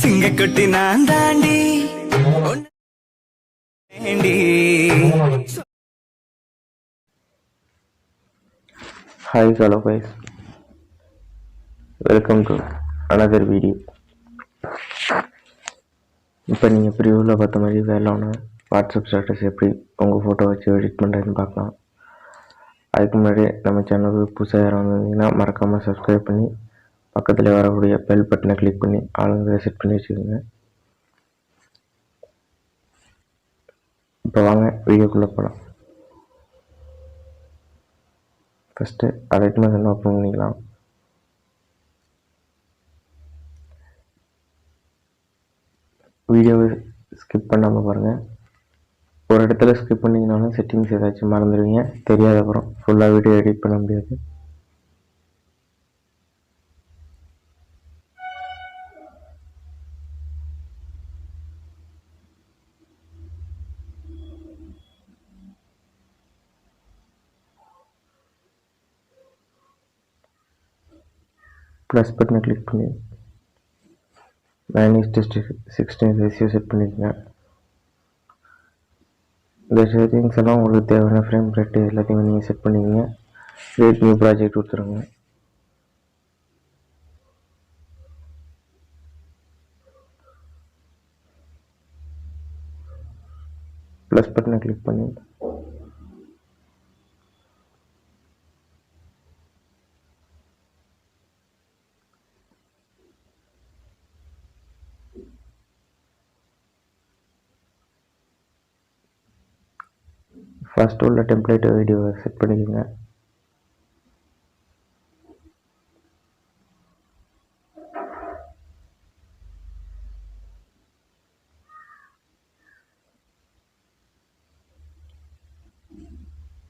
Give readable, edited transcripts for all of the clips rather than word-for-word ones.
சிங்கக்குட்டி நான் தாண்டி Hi, hello guys, welcome to another video. இப்போ நீங்கள் ப்ரிவியூவில் பார்த்த மாதிரி வேலையான வாட்ஸ்அப் ஸ்டேட்டஸ் எப்படி உங்கள் ஃபோட்டோ வச்சு எடிட் பண்ணுறதுன்னு பார்க்கலாம். அதுக்கு முன்னாடி நம்ம சேனலுக்கு புதுசாக யாரும் வந்திருந்தீங்கன்னா மறக்காமல் சப்ஸ்கிரைப் பண்ணி பக்கத்தில் வரக்கூடிய பெல் பட்டனை கிளிக் பண்ணி ஆளுங்களை செட் பண்ணி வச்சுக்கோங்க. இப்போ வாங்க வீடியோக்குள்ளே போகலாம். ஃபஸ்ட்டு அலைட்மெண்ட் ஓப்பன் பண்ணிக்கலாம். வீடியோவை ஸ்கிப் பண்ணாமல் பாருங்கள். ஒரு இடத்துல ஸ்கிப் பண்ணிங்கனாலும் செட்டிங்ஸ் ஏதாச்சும் மறந்துடுவீங்க, தெரியாத அப்புறம் ஃபுல்லாக வீடியோ எடிட் பண்ண முடியாது. ப்ளஸ் பட்டனை கிளிக் பண்ணி 9:16 ரேஷியோ செட் பண்ணிக்கோங்க. இந்த செட்டிங்ஸ் எல்லாம் உங்களுக்கு தேவையான ஃப்ரேம் ரேட்டு எல்லாத்தையும் நீங்கள் செட் பண்ணிக்கோங்க. கிரியேட் நியூ ப்ராஜெக்ட் கொடுத்துருங்க. ப்ளஸ் பட்டனை கிளிக் பண்ணி ஃபர்ஸ்ட் உள்ள டெம்ப்ளேட் வீடியோவை செட் பண்ணிக்கோங்க.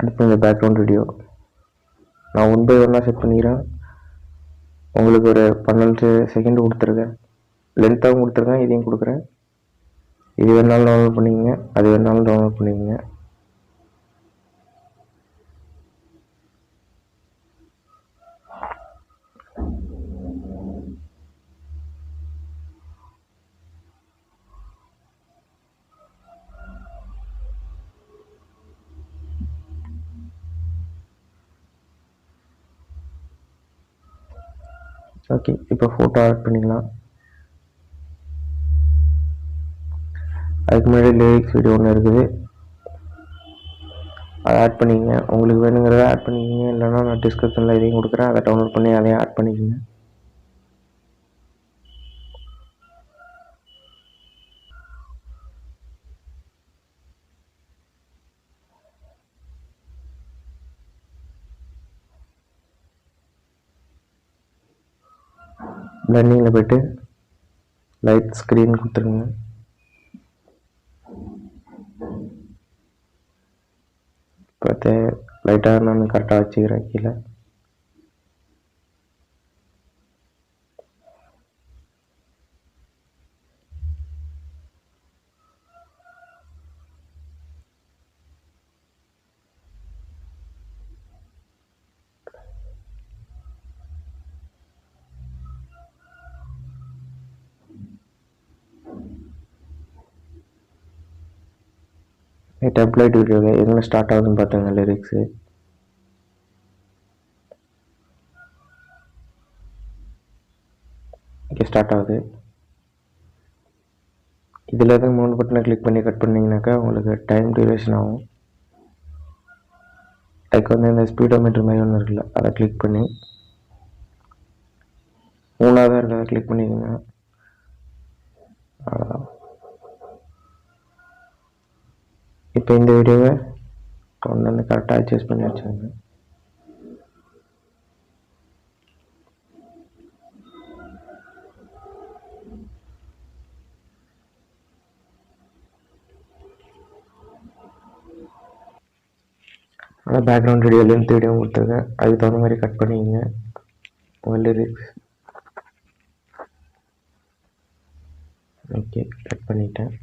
அடுத்து இந்த பேக்ரவுண்ட் வீடியோ நான் 1 by 1 செட் பண்ணிக்கிறேன். உங்களுக்கு ஒரு 12 செகண்ட் கொடுத்துருக்கேன், லென்த்தாகவும் கொடுத்துருக்கேன், இதையும் கொடுக்குறேன். இது வேணாலும் டவுன்லோட் பண்ணிக்கோங்க, அது வேணாலும் டவுன்லோட் பண்ணிக்கோங்க. ஓகே, இப்போ ஃபோட்டோ ஆட் பண்ணிக்கலாம். அதுக்கு முன்னாடி லிரிக்ஸ் வீடியோ ஒன்று இருக்குது, அதை ஆட் பண்ணிக்கங்க. உங்களுக்கு வேணுங்கிறத ஆட் பண்ணிக்கோங்க, இல்லைன்னா நான் டிஸ்கிரிப்ஷனில் இதையும் கொடுக்குறேன், அதை டவுன்லோட் பண்ணி அதையும் ஆட் பண்ணிக்கோங்க. பிளெண்டிங்கில் போய்ட்டு லைட் ஸ்க்ரீன் கொடுத்துருங்க. பார்த்து லைட்டாக நான் கரெக்டாக வச்சுக்கிறேன் கீழே. டெம்ப்ளேட் வீடியோவில் எங்கே ஸ்டார்ட் ஆகுதுன்னு பார்த்துங்க. லிரிக்ஸு இங்கே ஸ்டார்ட் ஆகுது. இதில் எதுவும் 3 பட்டனை கிளிக் பண்ணி கட் பண்ணிங்கனாக்கா உங்களுக்கு டைம் டியூரேஷன் ஆகும். அதுக்கு வந்து இந்த ஸ்பீடோமீட்டர் மாதிரி ஒன்று இருக்குல்ல, அதை கிளிக் பண்ணி 3ஆவதாக இருக்கிறத கிளிக் பண்ணிக்கோங்க. அவ்வளோதான். இப்போ இந்த வீடியோவை கொண்டு வந்து கரெக்டாக அட்ஜஸ்ட் பண்ணி வச்சுருங்க. ஆனால் பேக்ரவுண்ட் வீடியோ லென்த் வீடியோ கொடுத்துருக்கேன், அதுக்கு தகுந்த மாதிரி கட் பண்ணிக்கோங்க உங்கள் லிரிக்ஸ். ஓகே, கட் பண்ணிட்டேன்.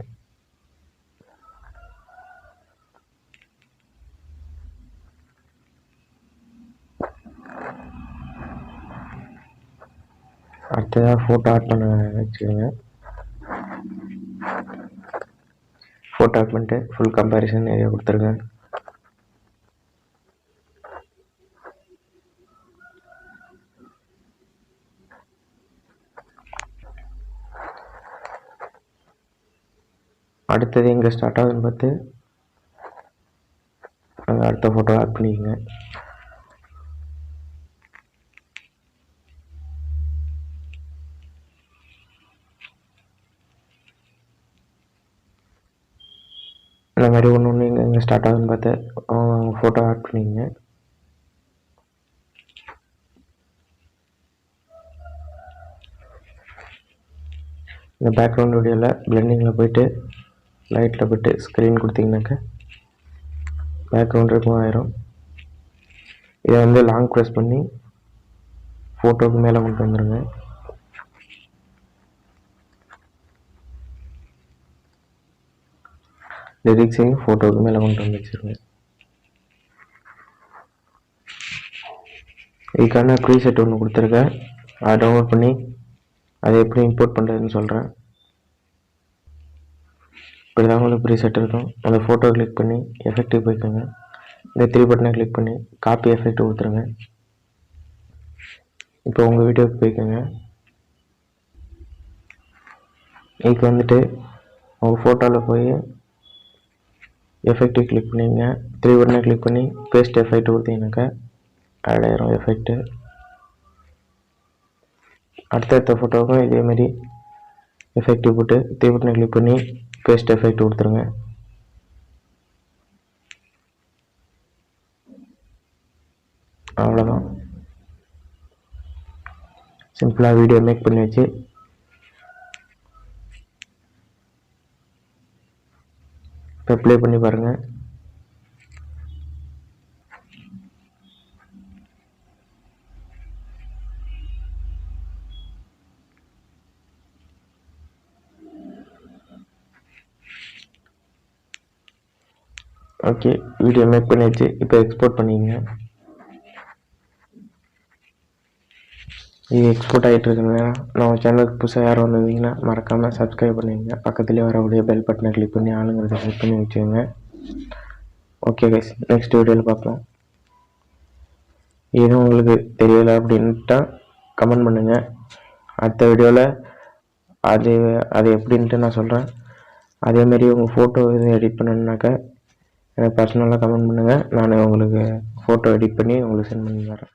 அடுத்ததாக ஃபோட்டோ ஆட் பண்ண வச்சுக்கோங்க. ஃபோட்டோ ஆட் பண்ணிட்டு ஃபுல் கம்பேரிசன் ஏரியா கொடுத்துருங்க. அடுத்தது எங்கே ஸ்டார்ட் ஆகுதுன்னு பார்த்து அங்கே அடுத்த ஃபோட்டோ ஆட் பண்ணிக்கோங்க. இந்த மாதிரி ஒன்று எங்கே ஸ்டார்ட் ஆகுதுன்னு பார்த்து ஃபோட்டோ ஆட் பண்ணிக்கோங்க. இந்த பேக்ரவுண்ட் வீடியோவில் பிளெண்டிங்கில் போய்ட்டு லைட்டில் போய்ட்டு ஸ்க்ரீன் கொடுத்தீங்கன்னாக்கா பேக்ரவுண்ட் ரிமூவ் ஆயிரும். இதை வந்து லாங் ப்ரெஸ் பண்ணி ஃபோட்டோவுக்கு மேலே கொண்டு வந்துடுங்க. லிரிக்ஸையும் ஃபோட்டோவுக்கு மேலே கொண்டு வந்து வச்சுருங்க. இதுக்கான ப்ரீசெட் ஒன்று கொடுத்துருக்கேன், அதை டவுன்லோட் பண்ணி அதை எப்படி இம்போர்ட் பண்ணுறதுன்னு சொல்கிறேன். இப்படி தான் உங்களுக்கு ப்ரீசெட் இருக்கும். அந்த ஃபோட்டோ கிளிக் பண்ணி எஃபெக்டிவ் போய்க்கோங்க. இந்த 3 பட்டனை கிளிக் பண்ணி காப்பி எஃபெக்ட் கொடுத்துருங்க. இப்போ உங்கள் வீடியோவுக்கு போய்க்கோங்க. இதுக்கு வந்துட்டு உங்கள் ஃபோட்டோவில் போய் எஃபெக்டிவ் கிளிக் பண்ணிங்க. 3 பட்டனை கிளிக் பண்ணி பேஸ்ட் எஃபெக்ட் கொடுத்தீங்கன்னாக்கா ஆட் ஆயிரும் எஃபெக்ட்டு. அடுத்தடுத்த ஃபோட்டோவுக்கும் இதேமாரி எஃபெக்டிவ் போட்டு 3 பட்டனை கிளிக் பண்ணி பேஸ்ட் எஃபெக்ட் கொடுத்துருங்க. அவ்வளோதான், சிம்பிளாக வீடியோ மேக் பண்ணி வச்சு இப்போ ப்ளே பண்ணி பாருங்கள். ஓகே, வீடியோ மேக் பண்ணி வச்சு இப்போ எக்ஸ்போர்ட் பண்ணிக்கங்க. இது எக்ஸ்போர்ட் ஆகிட்டு இருக்குங்க. நம்ம சேனலுக்கு புதுசாக யாரும் வந்திருந்தீங்கன்னா மறக்காமல் சப்ஸ்கிரைப் பண்ணிக்கங்க. பக்கத்துலேயே வரக்கூடிய பெல் பட்டனை கிளிக் பண்ணி ஆளுங்கிறத கிளிக் பண்ணி வச்சுக்கோங்க. ஓகே கைஸ், நெக்ஸ்ட் வீடியோவில் பார்க்கலாம். எதுவும் உங்களுக்கு தெரியலை அப்படின்ட்டா கமெண்ட் பண்ணுங்கள். அடுத்த வீடியோவில் அது எப்படின்ட்டு நான் சொல்கிறேன். அதேமாரி உங்கள் ஃபோட்டோ எதுவும் எடிட் பண்ணணுன்னாக்கா எனக்கு பர்சனலாக கமெண்ட் பண்ணுங்கள். நான் உங்களுக்கு ஃபோட்டோ எடிட் பண்ணி உங்களுக்கு சென்ட் பண்ணி தரேன்.